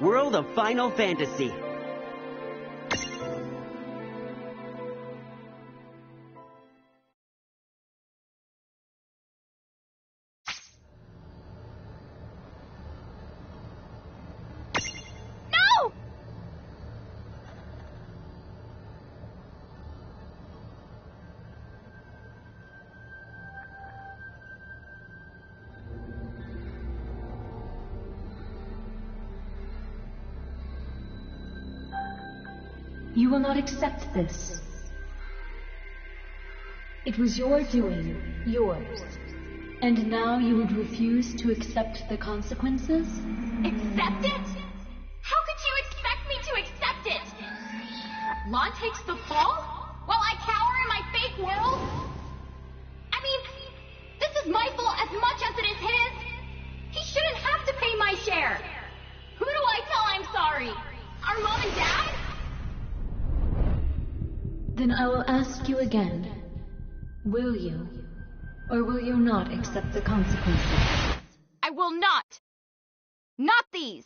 World of Final Fantasy. You will not accept this. It was your doing, yours. And now you would refuse to accept the consequences? Accept it? How could you expect me to accept it? Lon takes the fall while I cower in my fake world? I mean, this is my fault as much as it is his. He shouldn't have to pay my share. Who do I tell I'm sorry? Our mom and dad? Then I will ask you again. Will you, or will you not accept the consequences? I will not. Not these.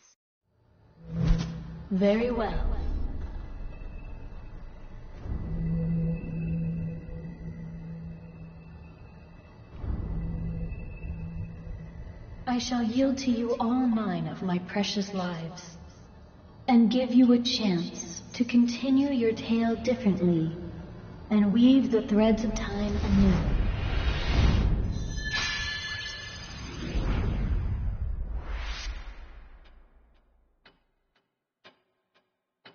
Very well. I shall yield to you all 9 of my precious lives, and give you a chance to continue your tale differently and weave the threads of time anew.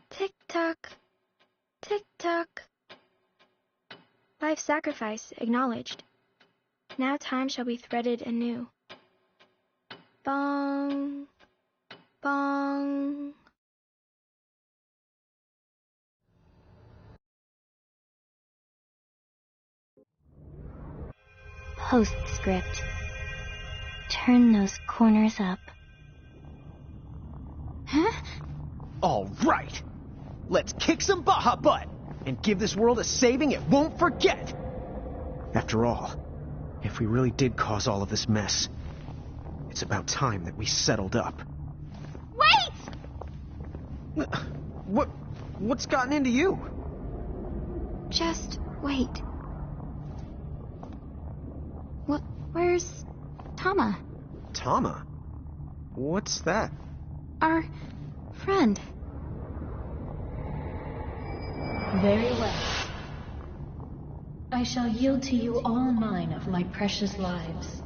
Tick-tock, tick-tock. Life sacrifice acknowledged. Now time shall be threaded anew. Bong, bong. Postscript. Turn those corners up. Huh? All right. Let's kick some Baja butt and give this world a saving it won't forget. After all, if we really did cause all of this mess, it's about time that we settled up. Wait! What's gotten into you? Just wait. Where's Tama? Tama? What's that? Our friend. Very well. I shall yield to you all 9 of my precious lives,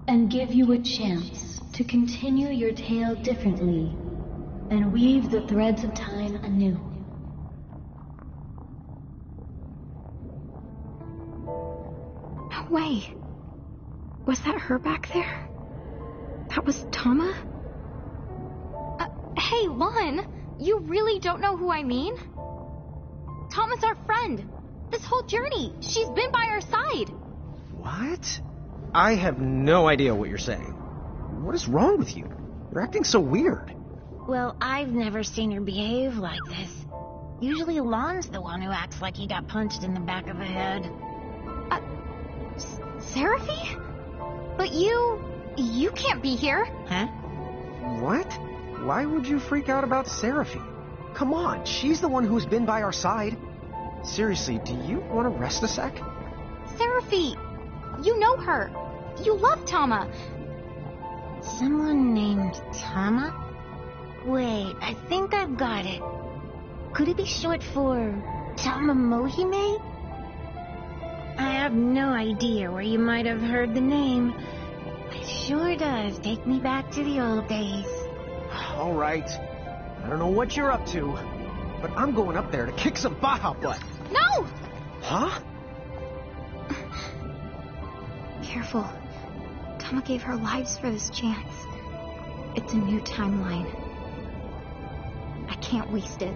and give you a chance to continue your tale differently and weave the threads of time anew. No way. Was that her back there? That was Tama? Hey, Lon, you really don't know who I mean? Tama's our friend. This whole journey, she's been by our side. What? I have no idea what you're saying. What is wrong with you? You're acting so weird. Well, I've never seen her behave like this. Usually Lon's the one who acts like he got punched in the back of the head. Seraphy? But you can't be here. Huh? What? Why would you freak out about Seraphy? Come on, she's the one who's been by our side. Seriously, do you want to rest a sec? Seraphy, you know her. You love Tama. Someone named Tama? Wait, I think I've got it. Could it be short for Tama Mohime? I have no idea where you might have heard the name. It sure does take me back to the old days. All right. I don't know what you're up to, but I'm going up there to kick some Baja butt. No! Huh? Careful. Tama gave her lives for this chance. It's a new timeline. I can't waste it.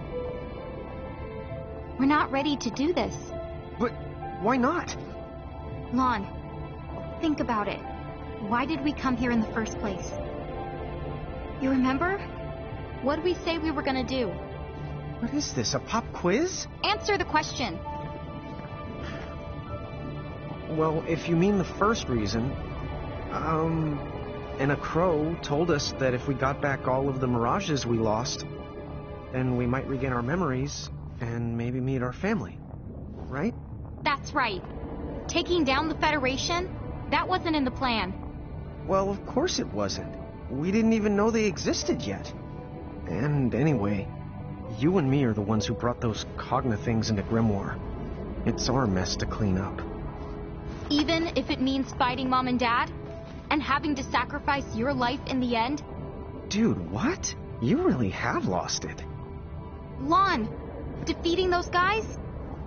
We're not ready to do this. But why not? Lon, think about it. Why did we come here in the first place? You remember? What did we say we were gonna do? What is this, a pop quiz? Answer the question. Well, if you mean the first reason, And a crow told us that if we got back all of the mirages we lost, then we might regain our memories and maybe meet our family. Right? That's right. Taking down the Federation? That wasn't in the plan. Well, of course it wasn't. We didn't even know they existed yet. And anyway, you and me are the ones who brought those Cogna things into Grimoire. It's our mess to clean up. Even if it means fighting Mom and Dad? And having to sacrifice your life in the end? Dude, what? You really have lost it. Lon, defeating those guys?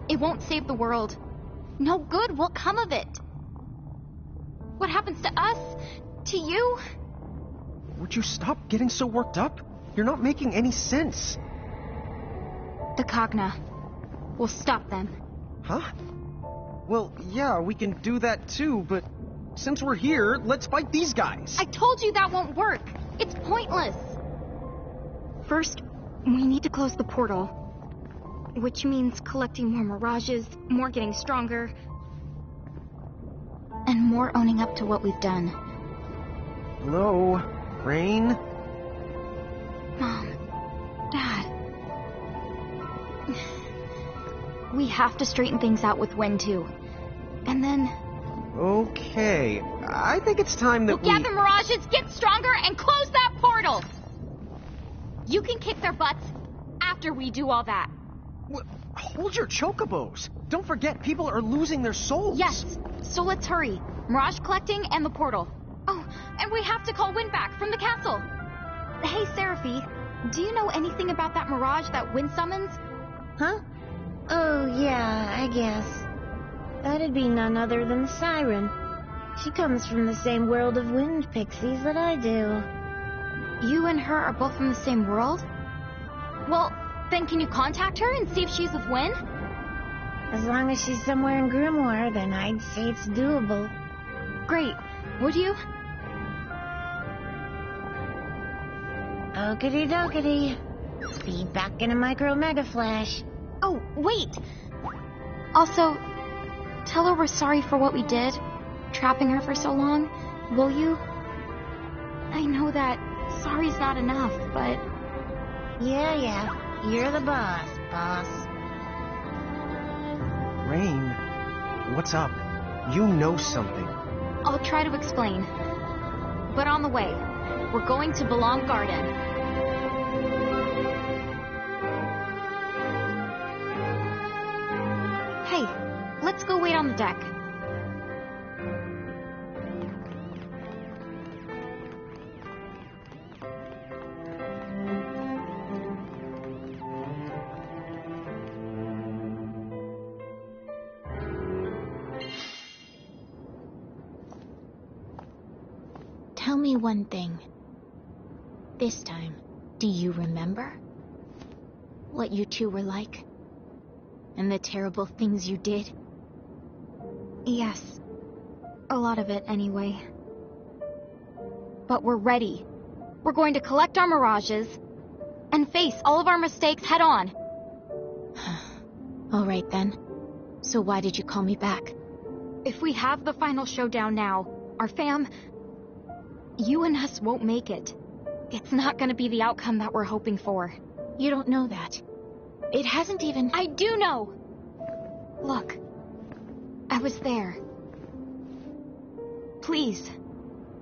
It won't save the world. No good will come of it. What happens to us? To you? Would you stop getting so worked up? You're not making any sense. The Cogna. We'll stop them. Huh? Well, yeah, we can do that too, but since we're here, let's fight these guys. I told you that won't work. It's pointless. First, we need to close the portal. Which means collecting more mirages, more getting stronger, and more owning up to what we've done. Hello? Rain? Mom, Dad. We have to straighten things out with Wen too. And then... Okay, I think it's time that we'll gather mirages, get stronger, and close that portal! You can kick their butts after we do all that. Hold your chocobos! Don't forget, people are losing their souls! Yes, so let's hurry. Mirage collecting and the portal. Oh, and we have to call Wen back from the castle. Hey, Seraphy, do you know anything about that mirage that Wen summons? Huh? Oh, yeah, I guess. That'd be none other than Siren. She comes from the same world of wind pixies that I do. You and her are both from the same world? Well, then can you contact her and see if she's with Wen? As long as she's somewhere in Grimoire, then I'd say it's doable. Great. Would you? Okity dokity. Be back in a micro mega flash. Oh, wait! Also, tell her we're sorry for what we did, trapping her for so long. Will you? I know that sorry's not enough, but... Yeah, you're the boss. Rain, what's up? You know something. I'll try to explain. But on the way, we're going to Belong Garden. Hey, let's go wait on the deck. Tell me one thing. This time, do you remember? What you two were like? And the terrible things you did? Yes. A lot of it, anyway. But we're ready. We're going to collect our mirages and face all of our mistakes head on. All right, then. So why did you call me back? If we have the final showdown now, our fam... You and us won't make it. It's not gonna be the outcome that we're hoping for. You don't know that. It hasn't even... I do know! Look. I was there. Please,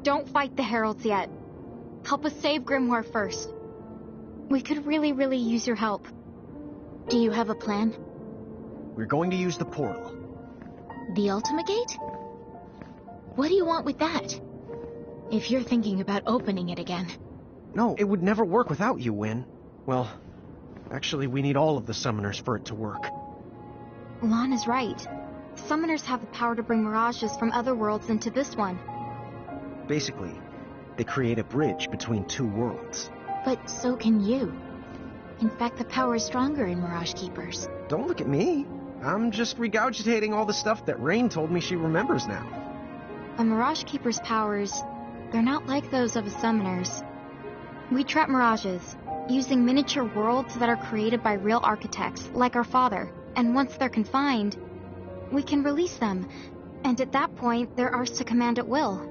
don't fight the Heralds yet. Help us save Grimoire first. We could really use your help. Do you have a plan? We're going to use the portal. The Ultima Gate? What do you want with that? If you're thinking about opening it again. No, it would never work without you, Win. Well, actually, we need all of the summoners for it to work. Lon is right. Summoners have the power to bring mirages from other worlds into this one. Basically, they create a bridge between two worlds. But so can you. In fact, the power is stronger in Mirage Keepers. Don't look at me. I'm just regurgitating all the stuff that Rain told me she remembers now. A Mirage Keeper's powers, they're not like those of a summoner's. We trap mirages, using miniature worlds that are created by real architects, like our father. And once they're confined, we can release them. And at that point, they're ours to command at will.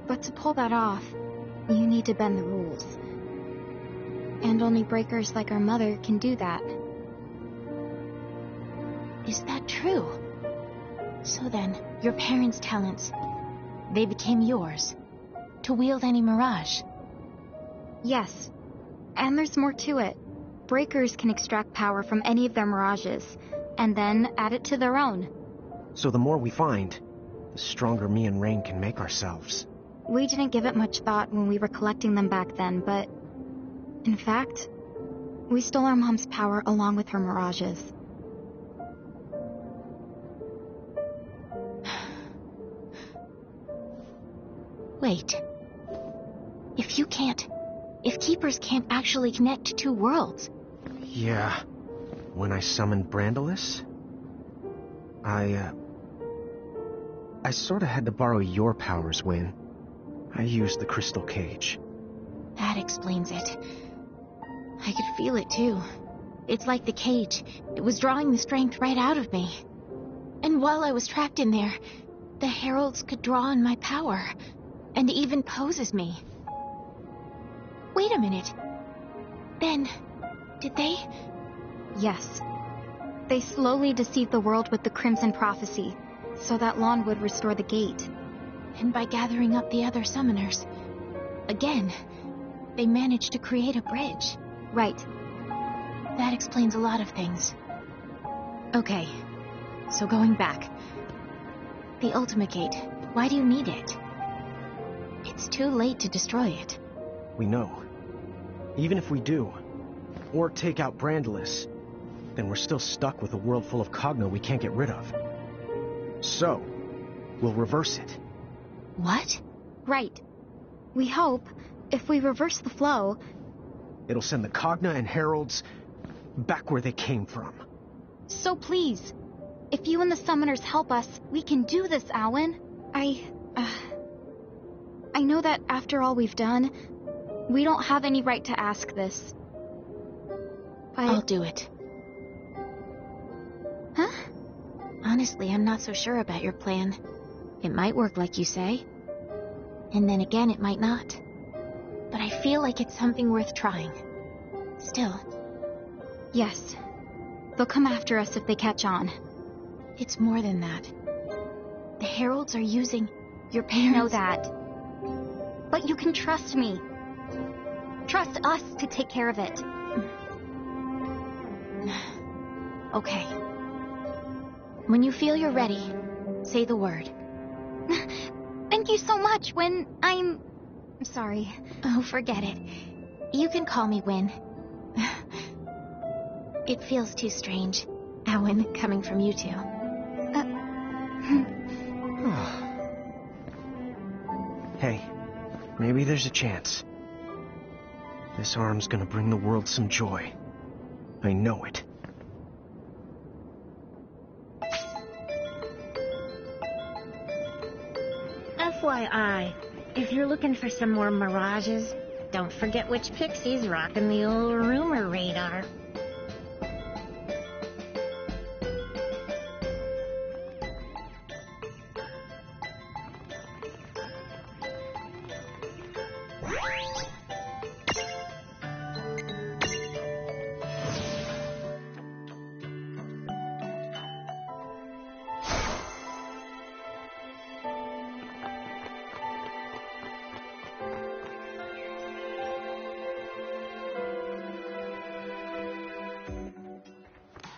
But to pull that off, you need to bend the rules. And only breakers like our mother can do that. Is that true? So then, your parents' talents, they became yours, to wield any mirage? Yes. And there's more to it. Breakers can extract power from any of their mirages, and then add it to their own. So the more we find, the stronger me and Rain can make ourselves. We didn't give it much thought when we were collecting them back then, but... in fact, we stole our mom's power along with her mirages. Wait. If Keepers can't actually connect to two worlds... Yeah. When I summoned Brandalis, I sorta had to borrow your powers, Wynn. I used the crystal cage. That explains it. I could feel it, too. It's like the cage. It was drawing the strength right out of me. And while I was trapped in there, the heralds could draw on my power, and even pose as me. Wait a minute. Then, did they? Yes. They slowly deceived the world with the Crimson Prophecy, so that Lon would restore the gate. And by gathering up the other summoners, again, they managed to create a bridge. Right. That explains a lot of things. Okay, so going back. The Ultimate Gate, why do you need it? It's too late to destroy it. We know. Even if we do, or take out Brandalis, then we're still stuck with a world full of Cogno we can't get rid of. So, we'll reverse it. What? Right. We hope, if we reverse the flow... it'll send the Cogna and Heralds back where they came from. So please, if you and the summoners help us, we can do this, Awen. I know that after all we've done, we don't have any right to ask this. I'll do it. Huh? Honestly, I'm not so sure about your plan. It might work like you say. And then again, it might not. But I feel like it's something worth trying. Still. Yes. They'll come after us if they catch on. It's more than that. The Heralds are using your I parents... know that. But you can trust me. Trust us to take care of it. Okay. When you feel you're ready, say the word. Thank you so much, Wynn. I'm sorry. Oh, forget it. You can call me Wynn. It feels too strange, Awen, coming from you two. Hey, maybe there's a chance. This arm's gonna bring the world some joy. I know it. FYI, if you're looking for some more mirages, don't forget which pixie's rocking the old rumor radar.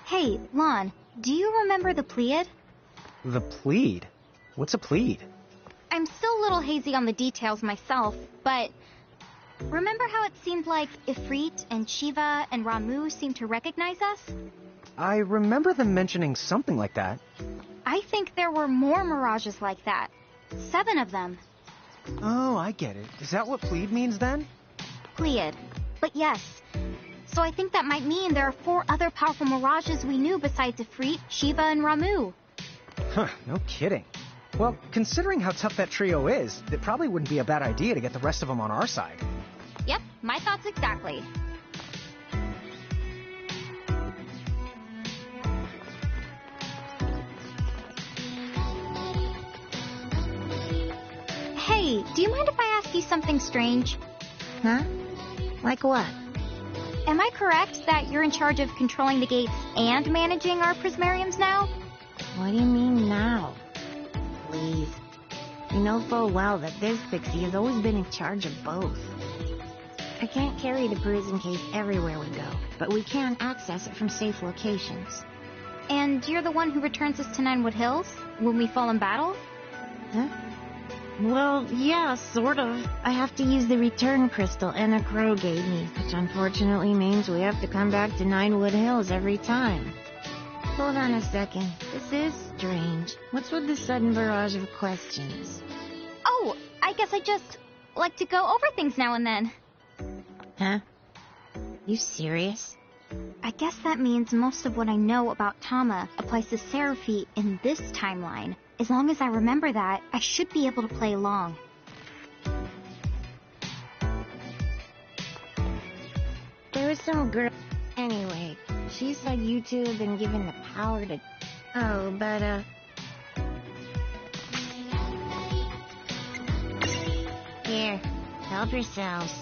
Hey, Lon, do you remember the Pleiad? The plead? What's a plead? I'm still a little hazy on the details myself, but... remember how it seemed like Ifrit and Shiva and Ramu seemed to recognize us? I remember them mentioning something like that. I think there were more mirages like that. 7 of them. Oh, I get it. Is that what plead means then? Pleiad. But yes. So I think that might mean there are 4 other powerful mirages we knew besides Ifrit, Shiva, and Ramu. Huh, no kidding. Well, considering how tough that trio is, it probably wouldn't be a bad idea to get the rest of them on our side. Yep, my thoughts exactly. Hey, Hey, do you mind if I ask you something strange? Huh? Like what? Am I correct that you're in charge of controlling the gates and managing our prismariums now? What do you mean now? Please. You know full well that this pixie has always been in charge of both. I can't carry the prison case everywhere we go, but we can access it from safe locations. And you're the one who returns us to Ninewood Hills when we fall in battle? Huh? Well, yeah, sort of. I have to use the return crystal Anna Crow gave me, which unfortunately means we have to come back to Ninewood Hills every time. Hold on a second. This is strange. What's with the sudden barrage of questions? Oh, I guess I just like to go over things now and then. Huh? You serious? I guess that means most of what I know about Tama applies to Seraphi in this timeline. As long as I remember that, I should be able to play along. There was some girl... Anyway, she said you two have been given the power to... Oh, but, Here, help yourselves.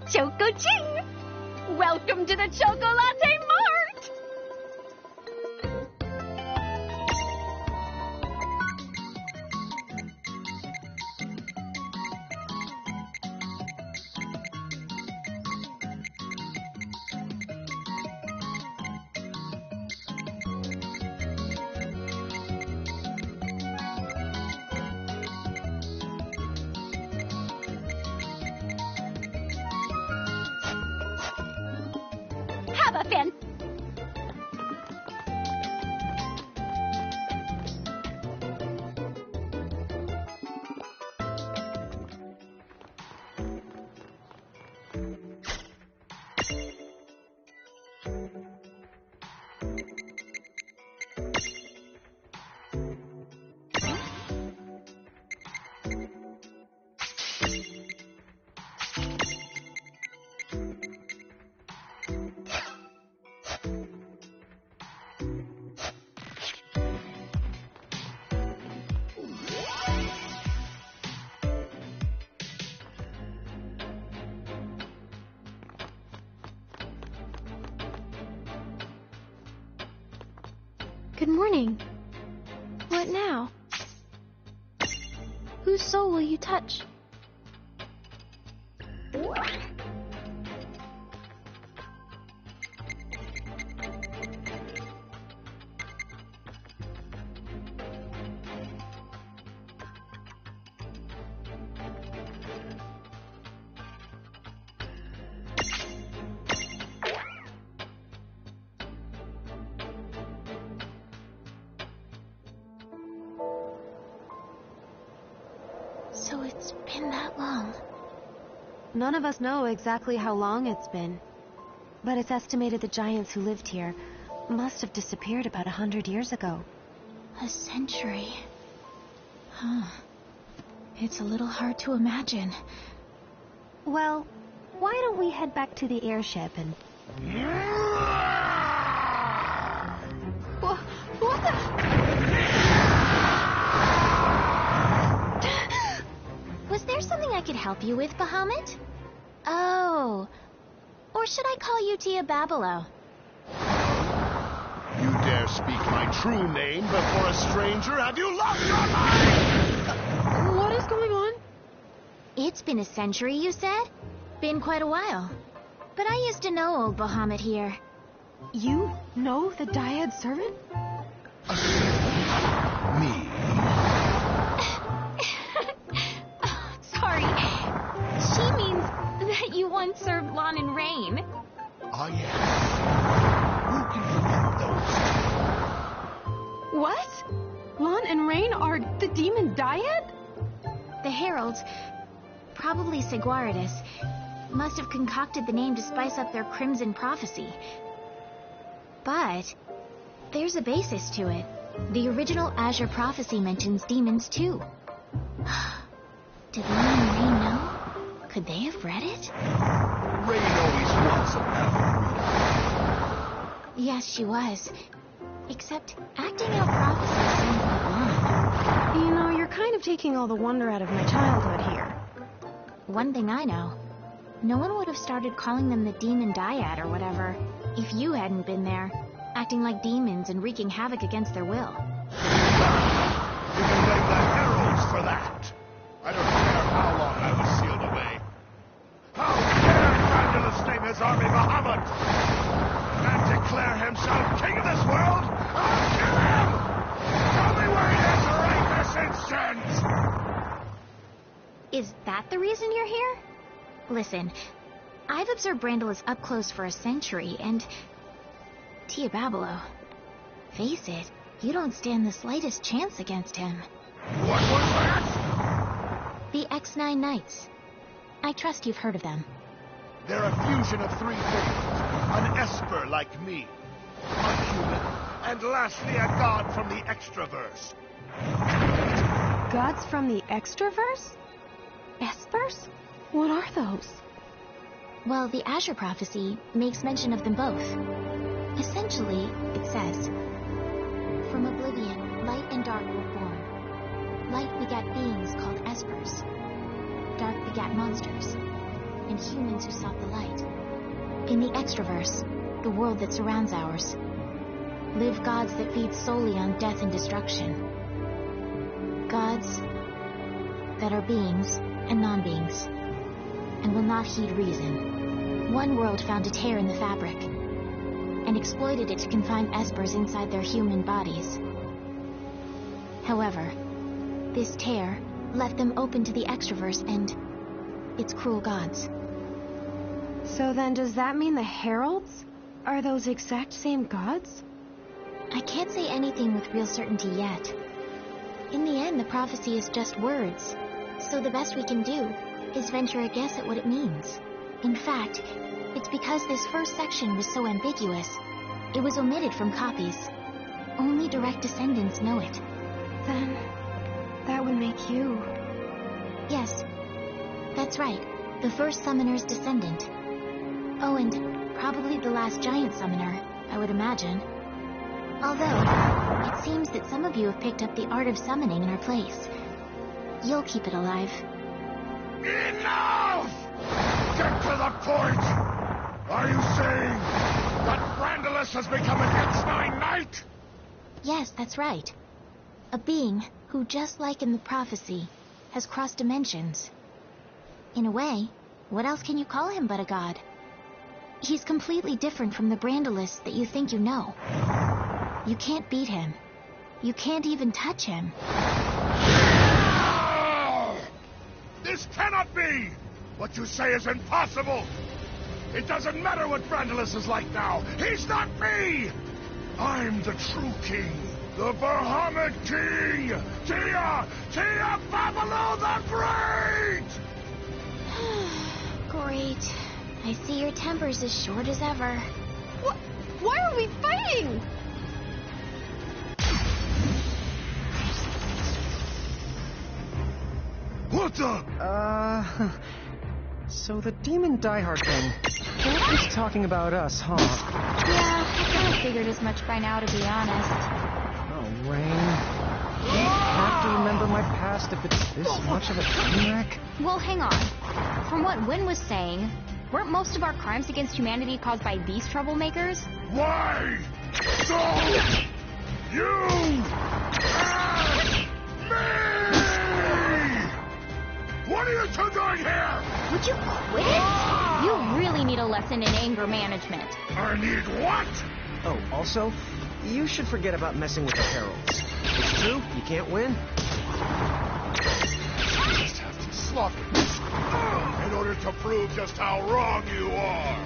Choco Ching! Welcome to the Choco Latte Mart! Have a fan. Good morning. What now? Whose soul will you touch? So it's been that long. None of us know exactly how long it's been, but it's estimated the giants who lived here must have disappeared about 100 years ago. A century. Huh. It's a little hard to imagine. Well, why don't we head back to the airship and... What the... Was there something I could help you with, Bahamut? Oh. Or should I call you Tia Babalo? You dare speak my true name before a stranger? Have you lost your mind? What is going on? It's been a century, you said? Been quite a while. But I used to know old Bahamut here. You know the Dyad servant? Me? Sorry. She means that you once served Lon and Rain. Ah, yes. Who can forget those? What? Lon and Rain are the demon Dyad? The heralds, probably Seguaridus, must have concocted the name to spice up their crimson prophecy. But there's a basis to it. The original Azure prophecy mentions demons too. Did Lynn and Ray know? Could they have read it? Rain always was a maverick. Yes, she was. Except acting out prophecies sounds like Lon. You know, you're kind of taking all the wonder out of my childhood here. One thing I know, no one would have started calling them the Demon Dyad or whatever if you hadn't been there, acting like demons and wreaking havoc against their will. You can blame the heralds for that. I don't care how long I was sealed away. How dare Brandulus name his army Bahamut and declare himself king of this world? I'll kill him! Tell me where he is right this instant! Is that the reason you're here? Listen, I've observed Brandulus up close for a century, and... Tia Babalo, face it, you don't stand the slightest chance against him. What was that? The X9 Knights. I trust you've heard of them. They're a fusion of three things. An esper like me, a human, and lastly a god from the extraverse. Gods from the extraverse? Espers? What are those? Well, the Azure Prophecy makes mention of them both. Essentially, it says, from oblivion, light and dark were born. Light begat beings called espers. Dark begat monsters, and humans who sought the light. In the extraverse, the world that surrounds ours, live gods that feed solely on death and destruction. Gods that are beings and non-beings, and will not heed reason. One world found a tear in the fabric, and exploited it to confine espers inside their human bodies. However, this tear left them open to the extraverse and its cruel gods. So then does that mean the heralds are those exact same gods? I can't say anything with real certainty yet. In the end, the prophecy is just words, so the best we can do is venture a guess at what it means. In fact, it's because this first section was so ambiguous, it was omitted from copies. Only direct descendants know it. Then that would make you... Yes, that's right. The first summoner's descendant. Oh, and probably the last giant summoner, I would imagine. Although, it seems that some of you have picked up the art of summoning in our place. You'll keep it alive. Enough! Get to the point! Are you saying that Brandulus has become an X9 Knight? Yes, that's right. A being who, just like in the prophecy, has crossed dimensions. In a way, what else can you call him but a god? He's completely different from the Brandulus that you think you know. You can't beat him. You can't even touch him. This cannot be! What you say is impossible! It doesn't matter what Brandulus is like now! He's not me! I'm the true king! The Bahamut king! Tia Babalo the Great! Great. I see your temper's as short as ever. Why are we fighting? What the? So the demon diehard thing. He's talking about us, huh? Yeah, I kind of figured as much by now, to be honest. Oh, Rain. Do you have to remember my past if it's this much of a train wreck? Well, hang on. From what Wynn was saying, weren't most of our crimes against humanity caused by these troublemakers? Why don't you ask me? What are you two doing here? Would you quit? You really need a lesson in anger management. I need what? Oh, also, you should forget about messing with the heralds. It's true, you can't win. You just have to slaughter me in order to prove just how wrong you are.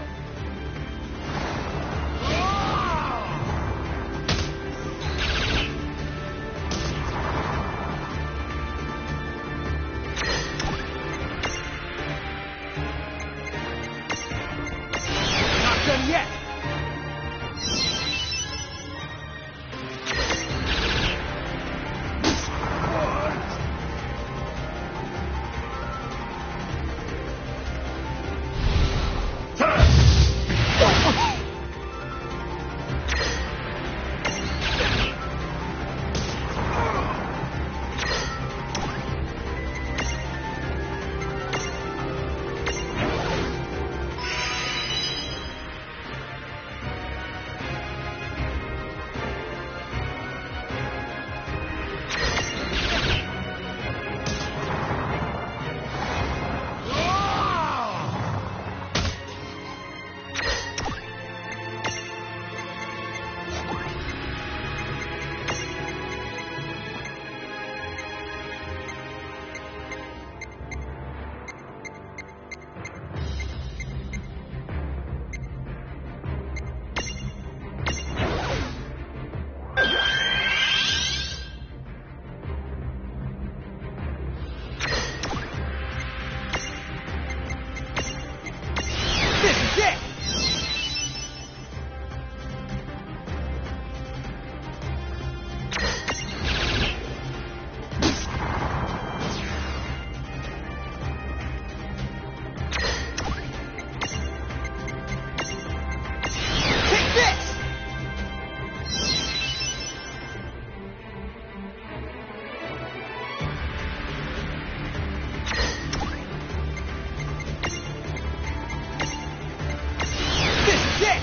Not done yet! This is it! Take this! This is it!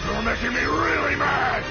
You're making me really mad!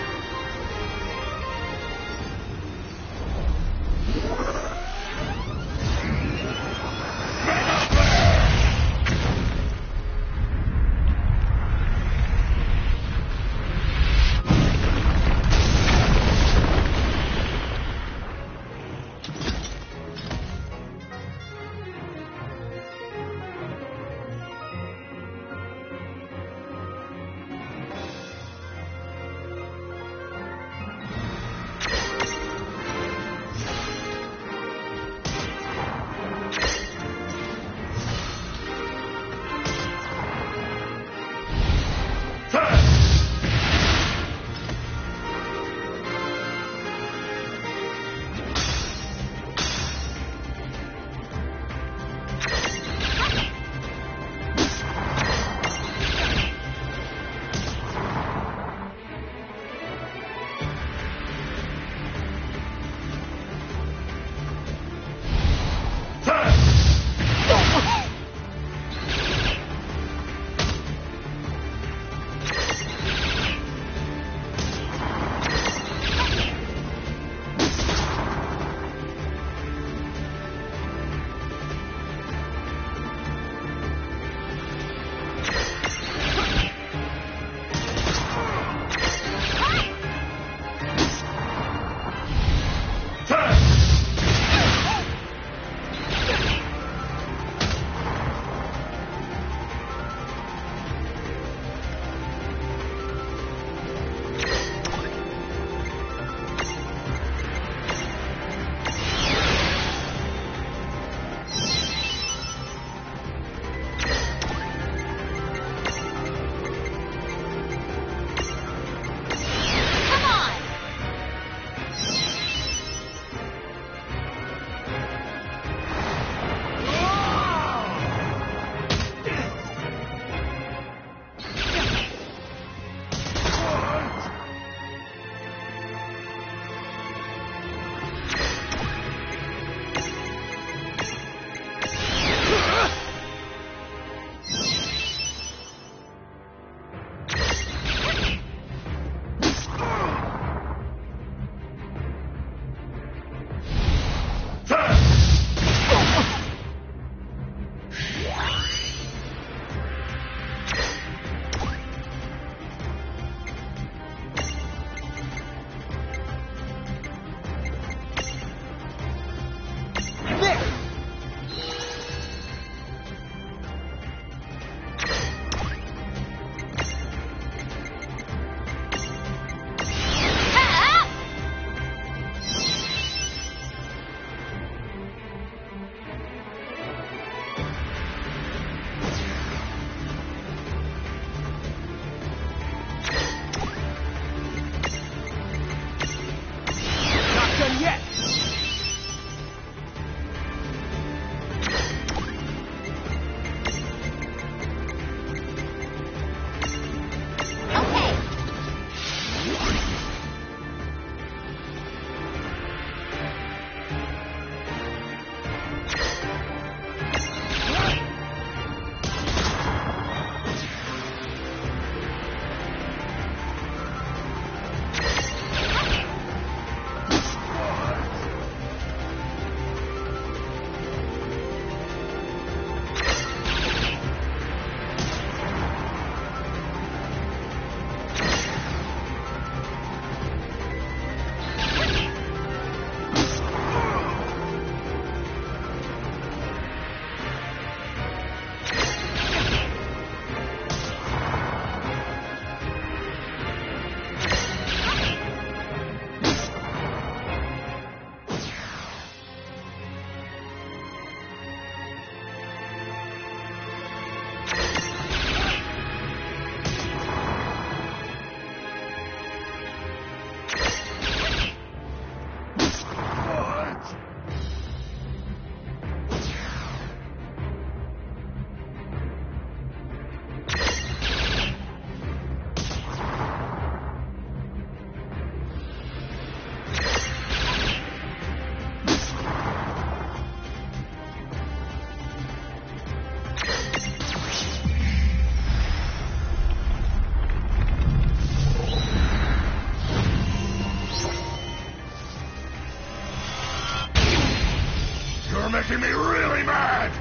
making me really mad!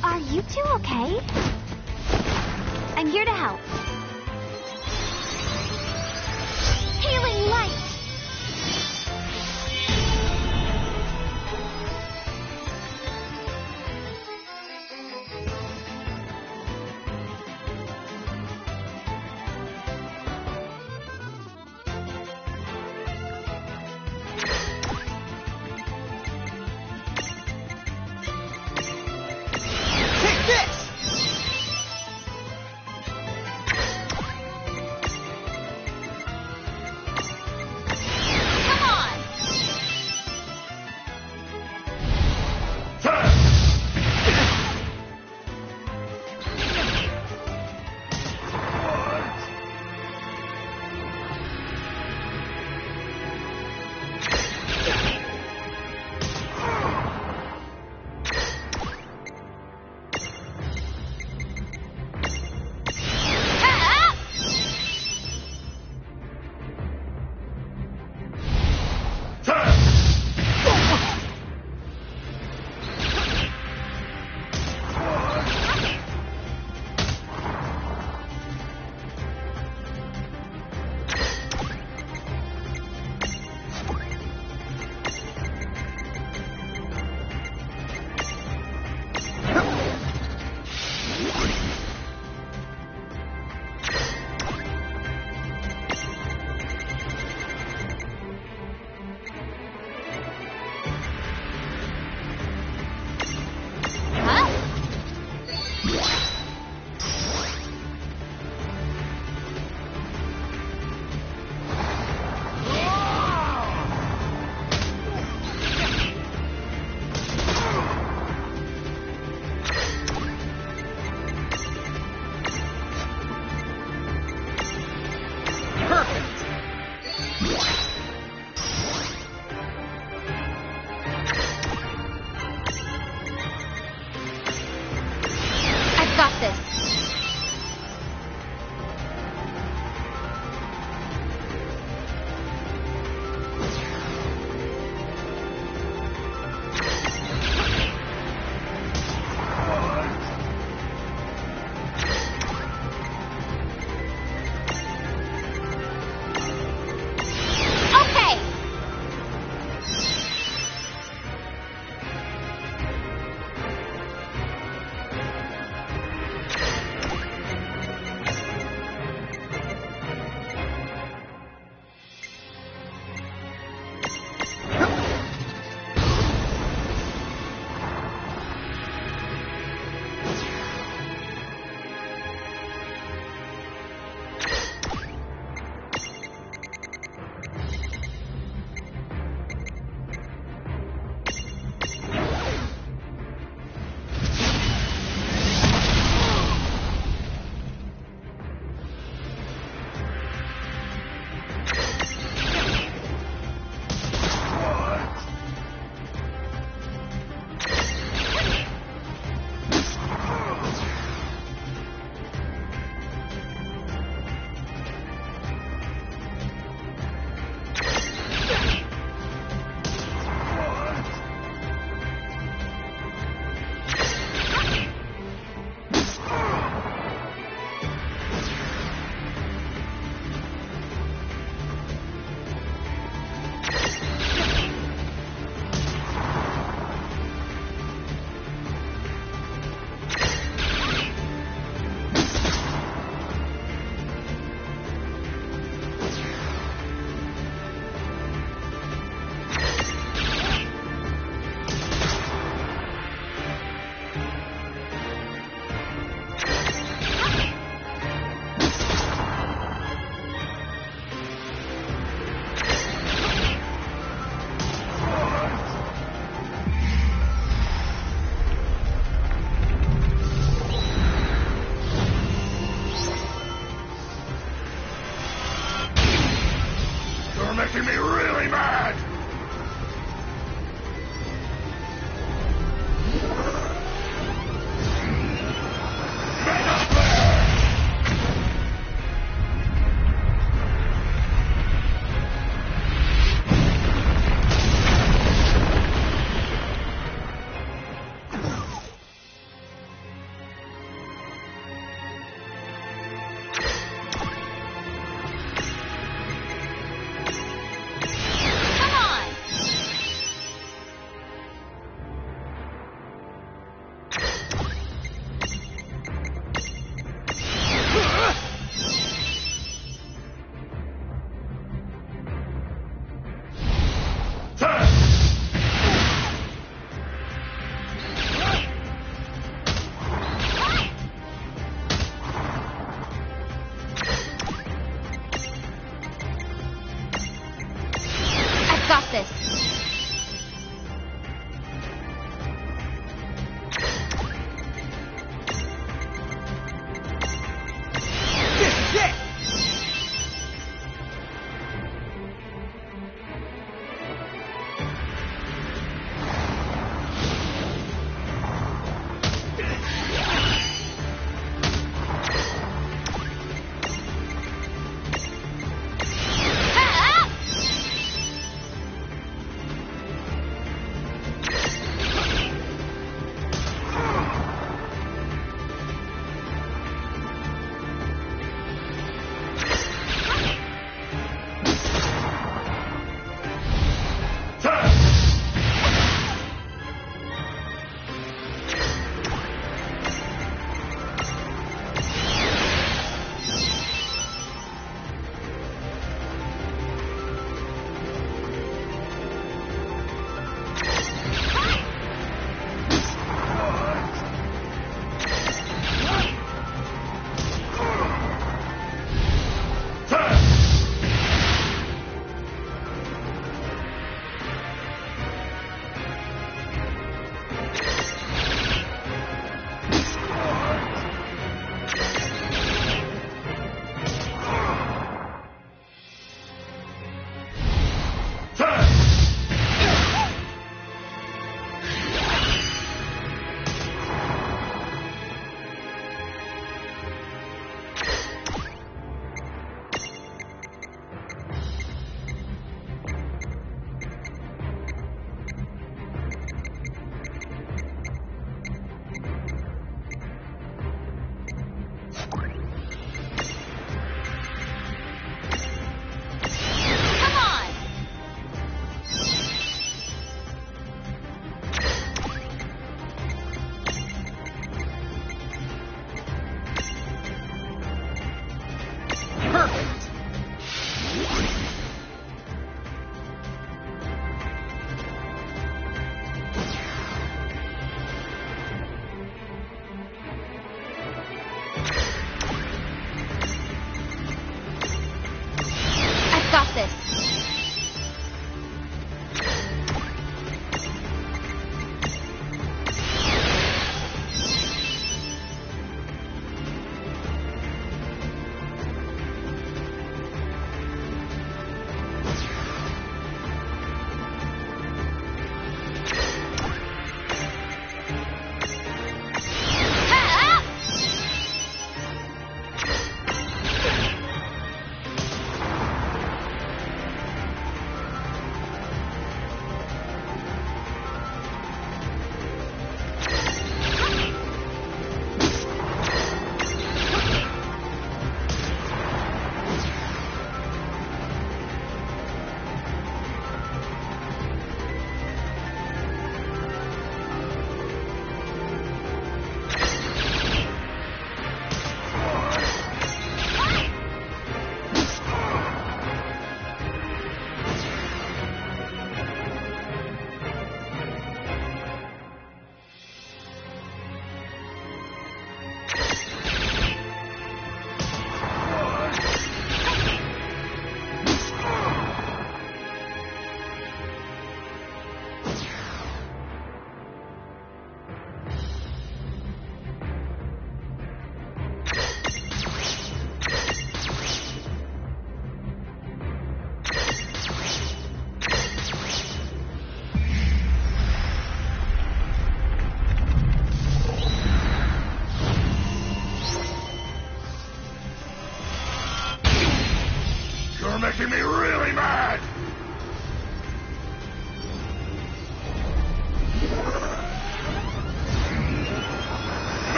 Are you two okay? I'm here to help. Healing light! Got this. Okay.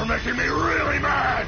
You're making me really mad!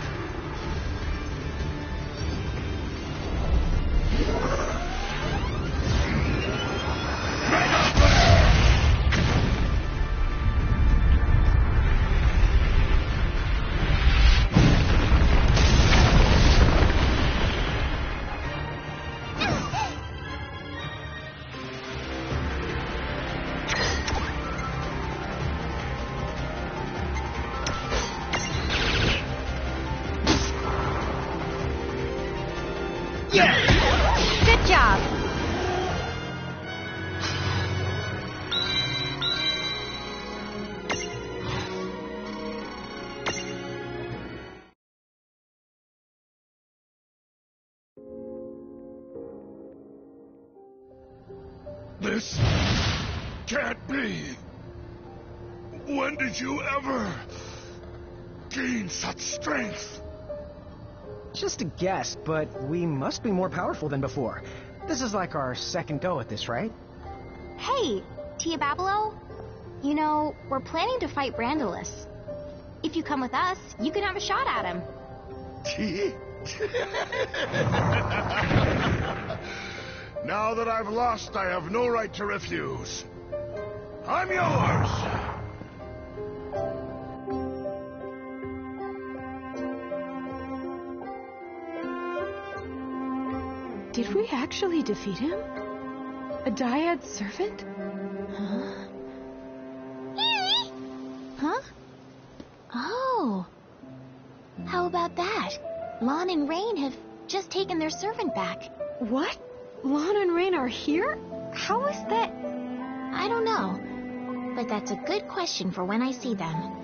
Good job. This can't be. When did you ever gain such strength? Just a guess, but we must be more powerful than before. This is like our second go at this, right? Hey, Tia Babelo. You know, we're planning to fight Brandalus. If you come with us, you can have a shot at him. Now that I've lost, I have no right to refuse. I'm yours! Did we actually defeat him? A dyad servant? Huh? Huh? Oh. How about that? Lon and Rain have just taken their servant back. What? Lon and Rain are here? How is that? I don't know. But that's a good question for when I see them.